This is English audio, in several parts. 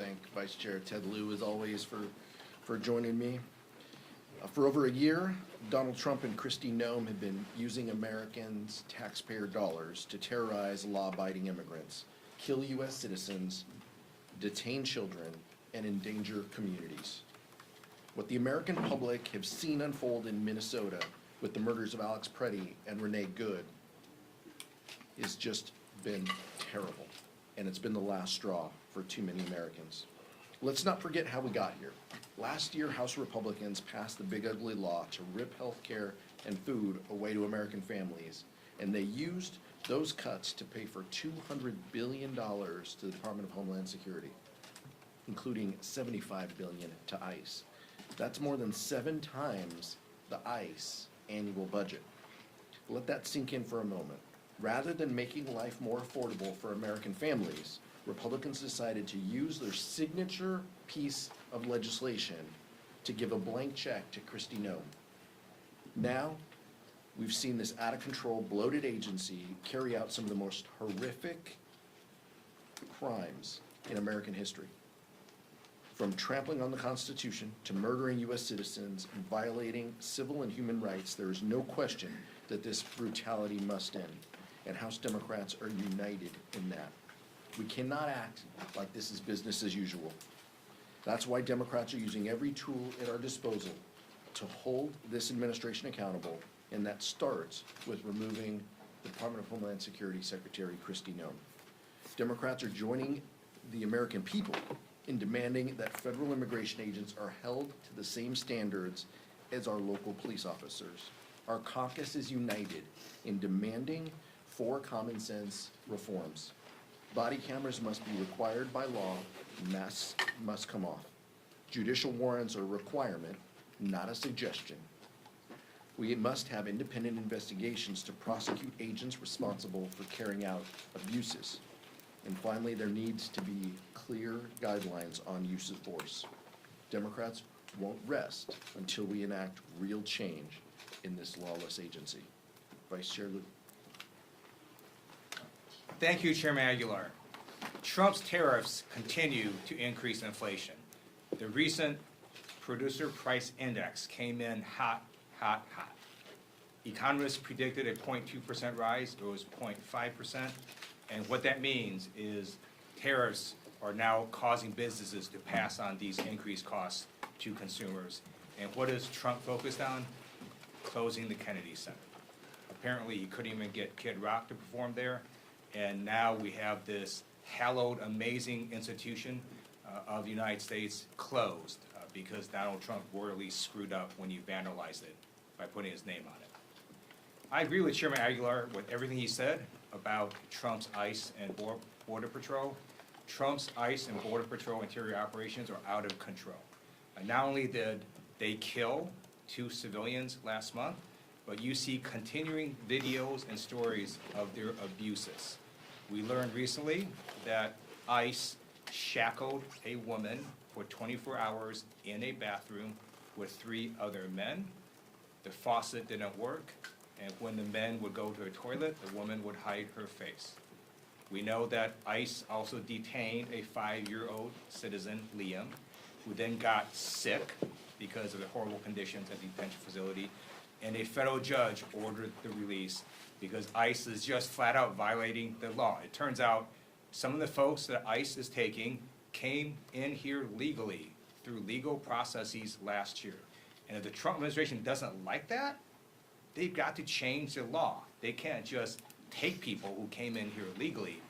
thank Vice Chair Ted Lieu, as always, for joining me. For over a year, Donald Trump and Kristi Noem have been using Americans' taxpayer dollars to terrorize law-abiding immigrants, kill U.S. citizens, detain children, and endanger communities. What the American public have seen unfold in Minnesota with the murders of Alex Preddy and Renee Good has just been terrible, and it's been the last straw for too many Americans. Let's not forget how we got here. Last year, House Republicans passed the big ugly law to rip health care and food away to American families, and they used those cuts to pay for $200 billion to the Department of Homeland Security, including $75 billion to ICE. That's more than 7 times the ICE annual budget. Let that sink in for a moment. Rather than making life more affordable for American families, Republicans decided to use their signature piece of legislation to give a blank check to Kristi Noem. Now, we've seen this out-of-control, bloated agency carry out some of the most horrific crimes in American history. From trampling on the Constitution to murdering U.S. citizens and violating civil and human rights, there is no question that this brutality must end, and House Democrats are united in that. We cannot act like this is business as usual. That's why Democrats are using every tool at our disposal to hold this administration accountable, and that starts with removing the Department of Homeland Security Secretary Kristi Noem. Democrats are joining the American people in demanding that federal immigration agents are held to the same standards as our local police officers. Our caucus is united in demanding 4 common sense reforms. Body cameras must be required by law, masks must come off. Judicial warrants are a requirement, not a suggestion. We must have independent investigations to prosecute agents responsible for carrying out abuses. And finally, there needs to be clear guidelines on use of force. Democrats won't rest until we enact real change in this lawless agency. Vice Chair Lieu. Thank you, Chairman Aguilar. Trump's tariffs continue to increase inflation. The recent producer price index came in hot, hot, hot. Economists predicted a 0.2% rise. It was 0.5%. And what that means is tariffs are now causing businesses to pass on these increased costs to consumers. And what is Trump focused on? Closing the Kennedy Center. Apparently, he couldn't even get Kid Rock to perform there. And now we have this hallowed, amazing institution of the United States closed because Donald Trump royally screwed up when he vandalized it by putting his name on it. I agree with Chairman Aguilar with everything he said about Trump's ICE and Border Patrol. Trump's ICE and Border Patrol interior operations are out of control. Not only did they kill 2 civilians last month, but you see continuing videos and stories of their abuses. We learned recently that ICE shackled a woman for 24 hours in a bathroom with 3 other men. The faucet didn't work, and when the men would go to a toilet, the woman would hide her face. We know that ICE also detained a 5-year-old citizen, Liam, who then got sick because of the horrible conditions at the detention facility, and a federal judge ordered the release because ICE is just flat out violating the law. It turns out some of the folks that ICE is taking came in here legally through legal processes last year. And if the Trump administration doesn't like that, they've got to change the law. They can't just take people who came in here legally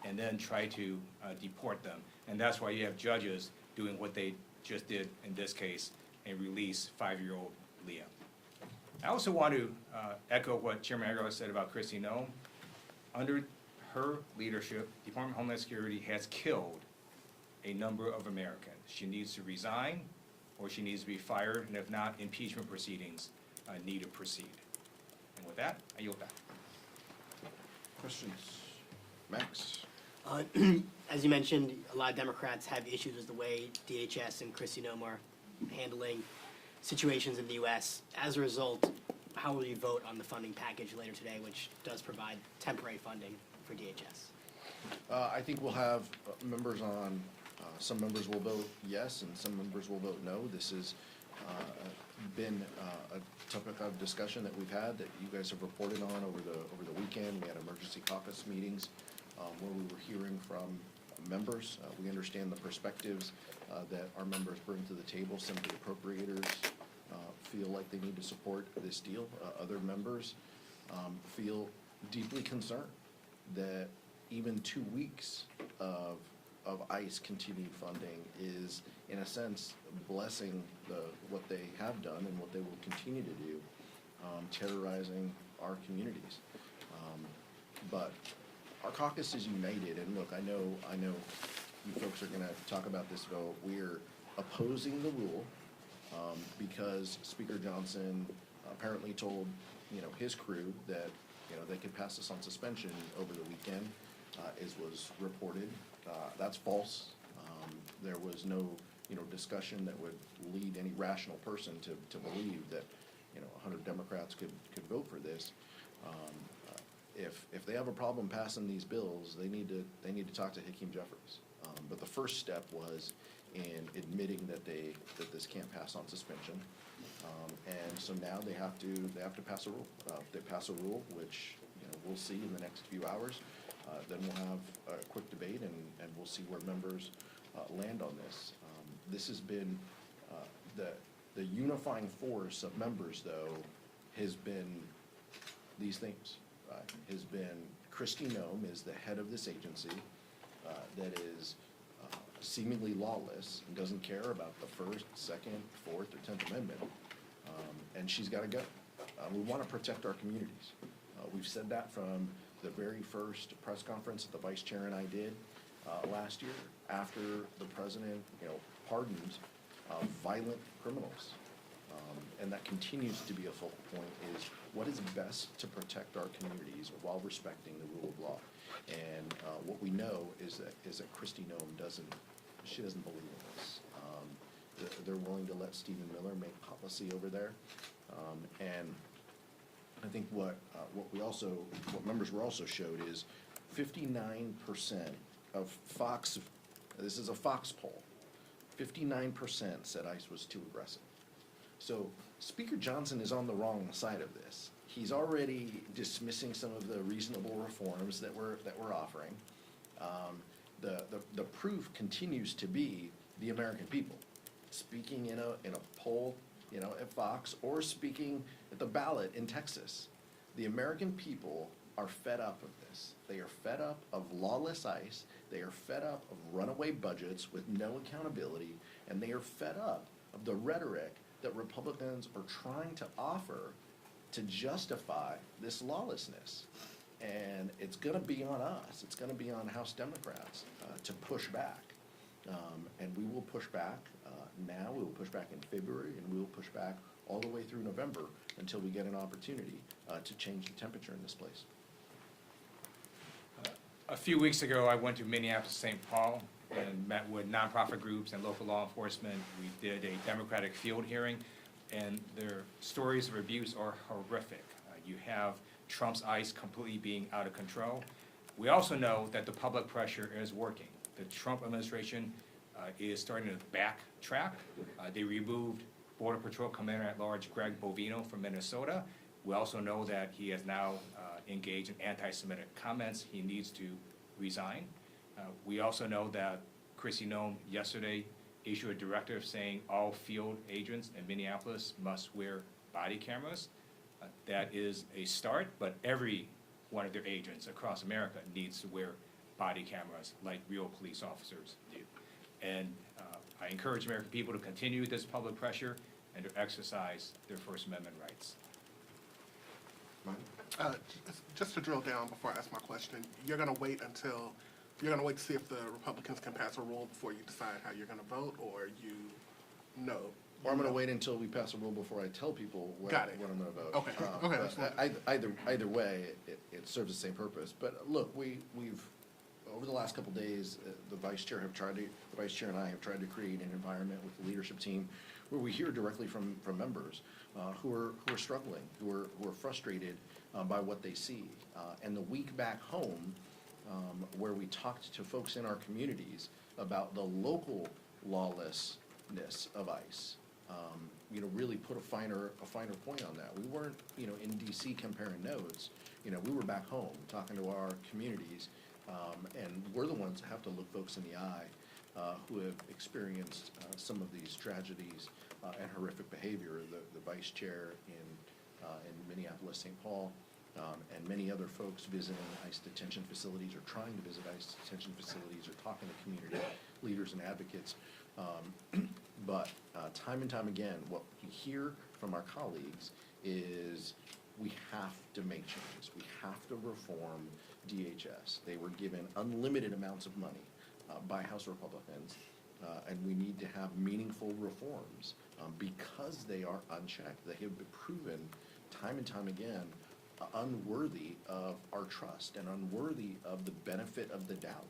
and then try to deport them. And that's why you have judges doing what they just did in this case and release 5-year-old Liam. I also want to echo what Chairman Aguilar said about Kristi Noem. Under her leadership, the Department of Homeland Security has killed a number of Americans. She needs to resign, or she needs to be fired, and if not, impeachment proceedings need to proceed. And with that, I yield back. Questions? Max? As you mentioned, a lot of Democrats have issues with the way DHS and Kristi Noem are handling situations in the U.S. As a result, how will you vote on the funding package later today, which does provide temporary funding for DHS? I think we'll have members on Some members will vote yes, and some members will vote no. This has been a topic of discussion that we've had, that you guys have reported on over the weekend. We had emergency caucus meetings where we were hearing from members. We understand the perspectives that our members bring to the table. Some of the appropriators feel like they need to support this deal. Other members feel deeply concerned that even 2 weeks of ICE continued funding is, in a sense, blessing what they have done and what they will continue to do, terrorizing our communities. But our caucus is united, and look, I know you folks are gonna talk about this vote. We're opposing the rule, because Speaker Johnson apparently told, his crew that, they could pass this on suspension over the weekend, as was reported. That's false. There was no, discussion that would lead any rational person to believe that, 100 Democrats could vote for this. If they have a problem passing these bills, they need to talk to Hakeem Jeffries. But the first step was in admitting that this can't pass on suspension. And so now they have to pass a rule. If they pass a rule, which, we'll see in the next few hours, then we'll have a quick debate and we'll see where members land on this. This has been, the unifying force of members, though, has been these things. Has been Kristi Noem is the head of this agency that is seemingly lawless and doesn't care about the First, Second, Fourth, or 10th Amendment, and she's got to go. We want to protect our communities. We've said that from the very first press conference that the vice chair and I did last year, after the president, pardoned violent criminals. And that continues to be a focal point, is what is best to protect our communities while respecting the rule of law. And what we know is that Kristi Noem doesn't believe in this. They're willing to let Stephen Miller make policy over there. And I think what members were also showed is 59% of Fox, this is a Fox poll, 59% said ICE was too aggressive. So Speaker Johnson is on the wrong side of this. He's already dismissing some of the reasonable reforms that we're offering. The proof continues to be the American people. Speaking in a poll, at Fox, or speaking at the ballot in Texas, the American people are fed up of this. They are fed up of lawless ICE. They are fed up of runaway budgets with no accountability, and they are fed up of the rhetoric that Republicans are trying to offer to justify this lawlessness. And it's going to be on us. It's going to be on House Democrats to push back. And we will push back now. We will push back in February, and we will push back all the way through November until we get an opportunity to change the temperature in this place. A few weeks ago, I went to Minneapolis, St. Paul, and met with nonprofit groups and local law enforcement. We did a Democratic field hearing, and their stories of abuse are horrific. You have Trump's ICE completely being out of control. We also know that the public pressure is working. The Trump administration is starting to backtrack. They removed Border Patrol Commander-at-Large Greg Bovino from Minnesota. We also know that he has now engaged in anti-Semitic comments. He needs to resign. We also know that Kristi Noem yesterday issued a directive saying all field agents in Minneapolis must wear body cameras. That is a start, but every one of their agents across America needs to wear body cameras like real police officers do. And I encourage American people to continue this public pressure and to exercise their First Amendment rights. Just to drill down before I ask my question, you're going to wait to see if the Republicans can pass a rule before you decide how you're going to vote, or you know? Or I'm going to wait until we pass a rule before I tell people what I'm going to vote. Okay. Okay. Either way, it serves the same purpose. But look, we've over the last couple of days, the vice chair and I have tried to create an environment with the leadership team where we hear directly from members who are struggling, who are frustrated by what they see. And the week back home, where we talked to folks in our communities about the local lawlessness of ICE. Really put a finer point on that. We weren't, in DC comparing notes. We were back home talking to our communities, and we're the ones that have to look folks in the eye who have experienced some of these tragedies and horrific behavior. The vice chair in Minneapolis, St. Paul, and many other folks visiting ICE detention facilities or trying to visit ICE detention facilities or talking to community leaders and advocates. But time and time again, what we hear from our colleagues is we have to make changes. We have to reform DHS. They were given unlimited amounts of money by House Republicans, and we need to have meaningful reforms because they are unchecked. They have been proven time and time again unworthy of our trust and unworthy of the benefit of the doubt.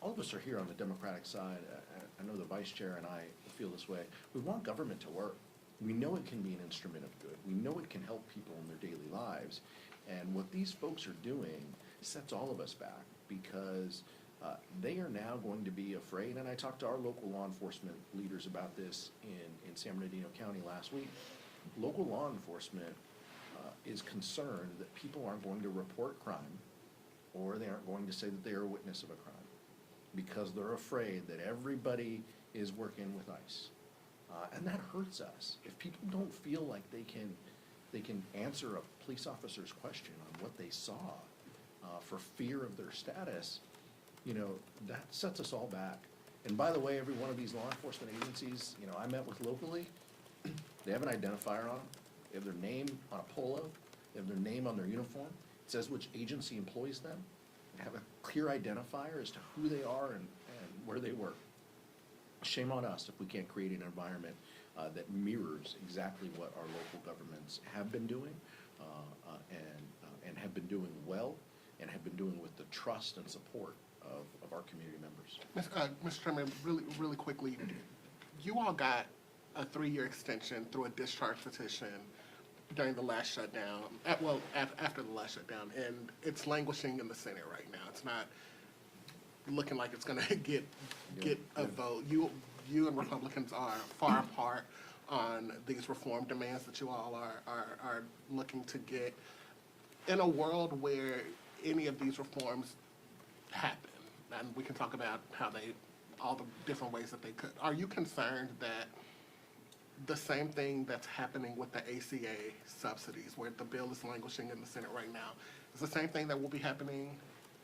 All of us are here on the Democratic side. I know the vice chair and I feel this way. We want government to work. We know it can be an instrument of good. We know it can help people in their daily lives. And what these folks are doing sets all of us back because they are now going to be afraid. And I talked to our local law enforcement leaders about this in San Bernardino County last week. Local law enforcement is concerned that people aren't going to report crime or they aren't going to say that they are a witness of a crime because they're afraid that everybody is working with ICE. And that hurts us. If people don't feel like they can answer a police officer's question on what they saw for fear of their status, that sets us all back. And by the way, every one of these law enforcement agencies, I met with locally, they have an identifier on them. They have their name on a polo. They have their name on their uniform. It says which agency employs them. They have a clear identifier as to who they are and where they work. Shame on us if we can't create an environment that mirrors exactly what our local governments have been doing and have been doing well and have been doing with the trust and support of our community members. Mr. Chairman, really quickly, you all got a 3-year extension through a discharge petition during the last shutdown, after the last shutdown, and it's languishing in the Senate right now. It's not looking like it's gonna get a vote. You and Republicans are far apart on these reform demands that you all are looking to get. In a world where any of these reforms happen, and we can talk about all the different ways that they could, are you concerned that the same thing that's happening with the ACA subsidies, where the bill is languishing in the Senate right now, is the same thing that will be happening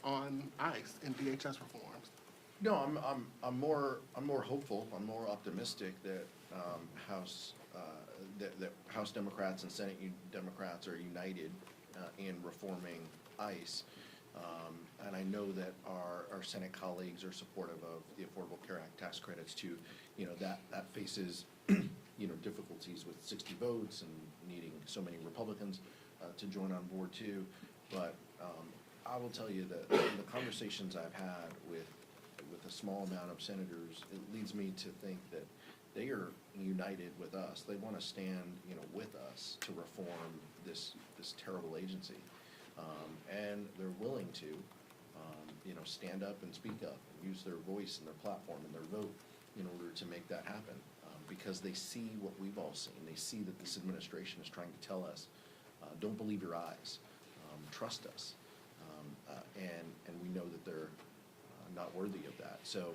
on ICE and DHS reforms? No, I'm more hopeful. I'm more optimistic that House Democrats and Senate Democrats are united in reforming ICE. And I know that our Senate colleagues are supportive of the Affordable Care Act tax credits too. That faces difficulties with 60 votes and needing so many Republicans to join on board too. But I will tell you that the conversations I've had with a small amount of senators, it leads me to think that they are united with us. They want to stand, with us to reform this terrible agency, and they're willing to, stand up and speak up and use their voice and their platform and their vote in order to make that happen. Because they see what we've all seen. They see that this administration is trying to tell us, don't believe your eyes, trust us. And we know that they're not worthy of that. So,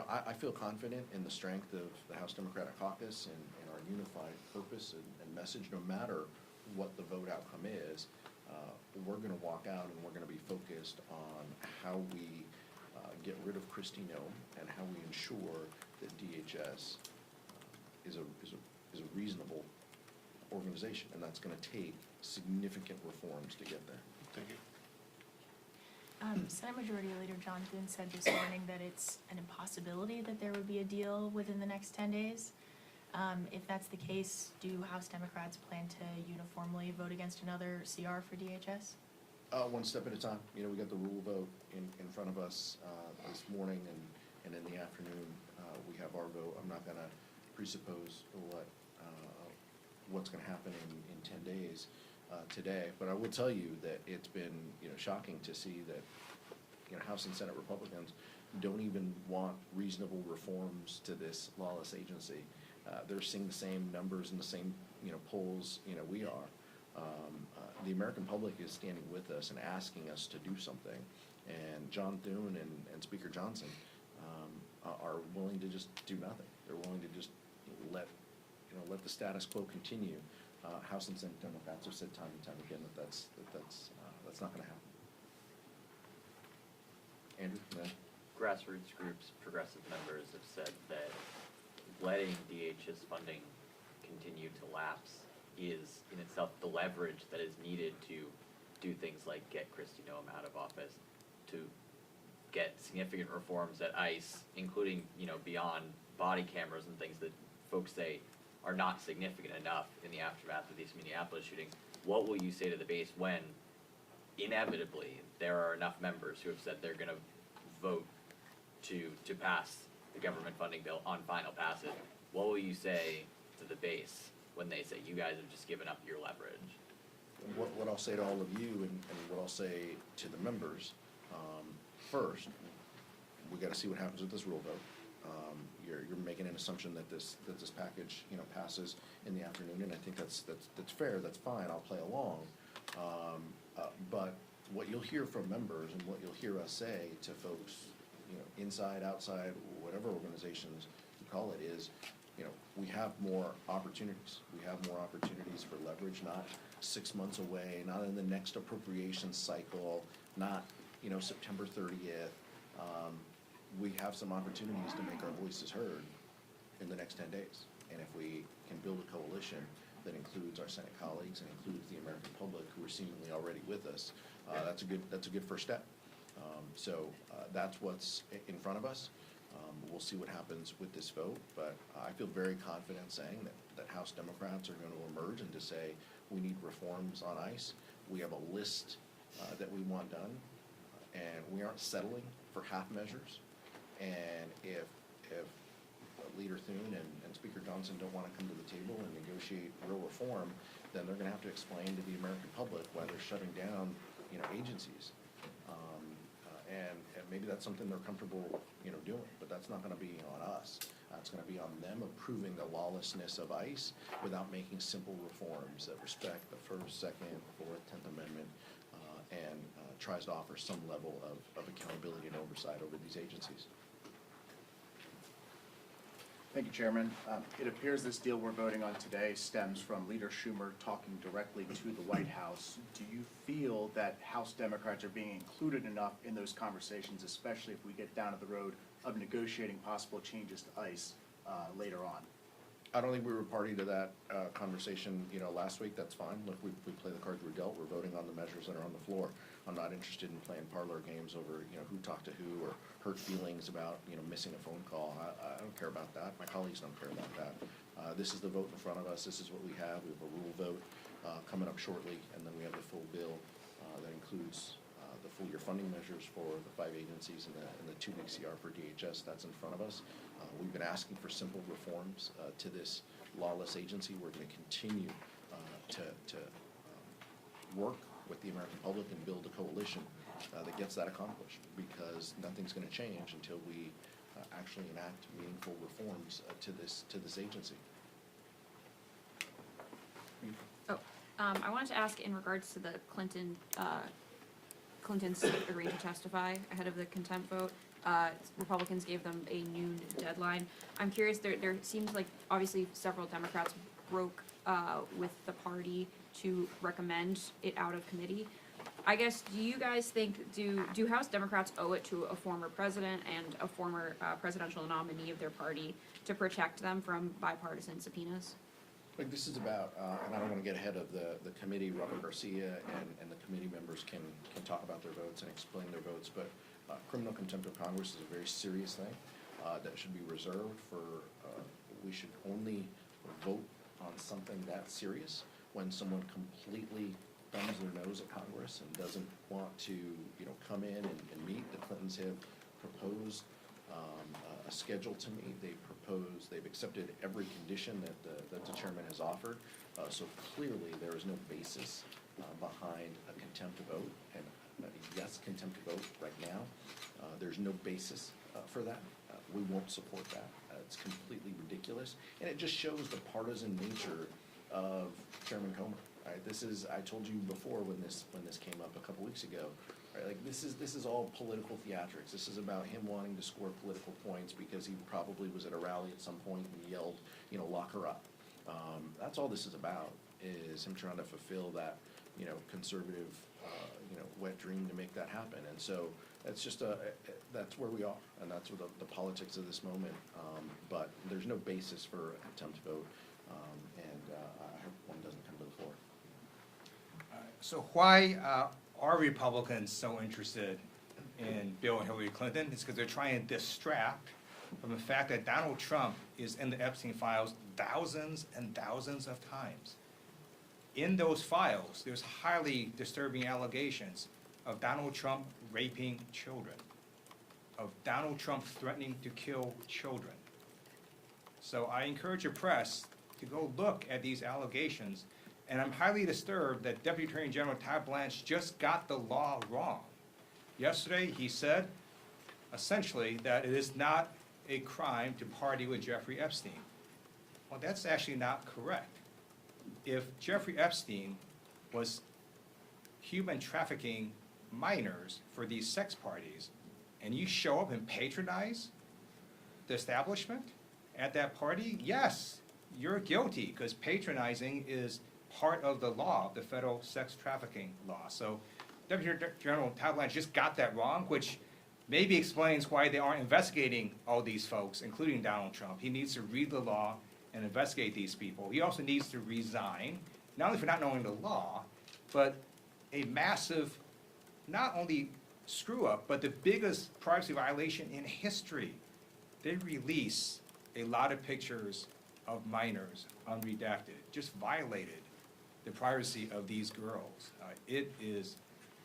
I feel confident in the strength of the House Democratic Caucus and our unified purpose and message. No matter what the vote outcome is, we're going to walk out and we're going to be focused on how we get rid of Kristi Noem and how we ensure that DHS is a reasonable organization, and that's going to take significant reforms to get there. Thank you. Senate Majority Leader John Thune said this morning that it's an impossibility that there would be a deal within the next 10 days. If that's the case, do House Democrats plan to uniformly vote against another CR for DHS? One step at a time. We got the rule vote in front of us this morning, and in the afternoon we have our vote. I'm not going to presuppose what's going to happen in 10 days. today. But I will tell you that it's been, shocking to see that, House and Senate Republicans don't even want reasonable reforms to this lawless agency. They're seeing the same numbers and the same, polls, we are. The American public is standing with us and asking us to do something. And John Thune and Speaker Johnson are willing to just do nothing. They're willing to just let the status quo continue. House and Senate Democrats have said time and time again that that's not going to happen. Andrew, no? Grassroots groups, progressive members have said that letting DHS funding continue to lapse is in itself the leverage that is needed to do things like get Kristi Noem out of office, to get significant reforms at ICE, including, beyond body cameras and things that folks say are not significant enough in the aftermath of these Minneapolis shootings. What will you say to the base when, inevitably, there are enough members who have said they're going to vote to pass the government funding bill on final passage? What will you say to the base when they say you guys have just given up your leverage? What I'll say to all of you and what I'll say to the members, first, we got to see what happens with this rule vote. You're making an assumption that this package passes in the afternoon, and I think that's fair. That's fine. I'll play along. But what you'll hear from members and what you'll hear us say to folks, inside, outside, whatever organizations you call it, is, we have more opportunities. We have more opportunities for leverage, not 6 months away, not in the next appropriation cycle, not, September 30th. We have some opportunities to make our voices heard in the next 10 days. And if we can build a coalition that includes our Senate colleagues and includes the American public who are seemingly already with us, that's a good first step. So that's what's in front of us. We'll see what happens with this vote, but I feel very confident saying that House Democrats are going to emerge and to say we need reforms on ICE. We have a list that we want done, and we aren't settling for half measures. And if Leader Thune and Speaker Johnson don't want to come to the table and negotiate real reform, then they're going to have to explain to the American public why they're shutting down, agencies. And maybe that's something they're comfortable, doing, but that's not going to be on us. It's going to be on them approving the lawlessness of ICE without making simple reforms that respect the First, Second, Fourth, 10th Amendment, and tries to offer some level of accountability and oversight over these agencies. Thank you, Chairman. It appears this deal we're voting on today stems from Leader Schumer talking directly to the White House. Do you feel that House Democrats are being included enough in those conversations, especially if we get down to the road of negotiating possible changes to ICE later on? I don't think we were party to that conversation, last week. That's fine. Look, we play the cards we're dealt. We're voting on the measures that are on the floor. I'm not interested in playing parlor games over, who talked to who or hurt feelings about, missing a phone call. I don't care about that. My colleagues don't care about that. This is the vote in front of us. This is what we have. We have a rule vote coming up shortly, and then we have the full bill that includes the full year funding measures for the 5 agencies and the 2 big CR for DHS. That's in front of us. We've been asking for simple reforms to this lawless agency. We're going to continue to work with the American public and build a coalition that gets that accomplished, because nothing's going to change until we actually enact meaningful reforms to this agency. I wanted to ask in regards to the Clinton's agreeing to testify ahead of the contempt vote. Republicans gave them a noon deadline. I'm curious, there seems like obviously several Democrats broke with the party to recommend it out of committee. I guess, do you guys think, do House Democrats owe it to a former president and a former presidential nominee of their party to protect them from bipartisan subpoenas? Like, this is about, and I don't want to get ahead of the committee. Robert Garcia and the committee members can talk about their votes and explain their votes, but criminal contempt of Congress is a very serious thing that should be reserved for, we should only vote on something that serious when someone completely thumbs their nose at Congress and doesn't want to, come in and meet. The Clintons have proposed a a schedule to me. They've accepted every condition that the chairman has offered. So clearly, there is no basis behind a contempt vote, and yes, contempt vote right now. There's no basis for that. We won't support that. It's completely ridiculous, and it just shows the partisan nature of Chairman Comer. Right? I told you before when this came up a couple weeks ago. Right? Like this is all political theatrics. This is about him wanting to score political points because he probably was at a rally at some point and yelled, lock her up. That's all this is about, is him trying to fulfill that, conservative, wet dream to make that happen. And so that's just that's where we are, and that's what the politics of this moment. But there's no basis for a contempt vote, and I hope one doesn't come to the floor. So why are Republicans so interested in Bill and Hillary Clinton? It's because they're trying to distract from the fact that Donald Trump is in the Epstein files thousands and thousands of times. In those files, there's highly disturbing allegations of Donald Trump raping children, of Donald Trump threatening to kill children. So I encourage your press to go look at these allegations, and I'm highly disturbed that Deputy Attorney General Todd Blanche just got the law wrong. Yesterday, he said, essentially, that it is not a crime to party with Jeffrey Epstein. Well, that's actually not correct. If Jeffrey Epstein was human trafficking minors for these sex parties, and you show up and patronize the establishment at that party, yes, you're guilty, because patronizing is part of the law, the federal sex trafficking law. So Deputy General Todd Blanche just got that wrong, which maybe explains why they aren't investigating all these folks, including Donald Trump. He needs to read the law and investigate these people. He also needs to resign, not only for not knowing the law, but a massive, not only screw up, but the biggest privacy violation in history. They release a lot of pictures of minors unredacted, just violated the privacy of these girls. It is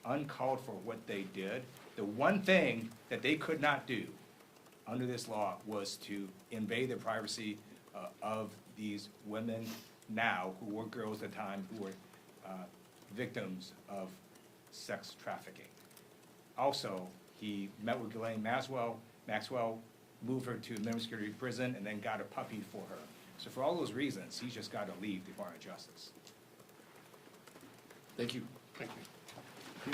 uncalled for what they did. The one thing that they could not do under this law was to invade the privacy of these women now, who were girls at the time, who were victims of sex trafficking. Also, he met with Ghislaine Maxwell, moved her to Minneapolis Security Prison, and then got a puppy for her. So for all those reasons, he's just got to leave the Department of Justice. Thank you. Thank you.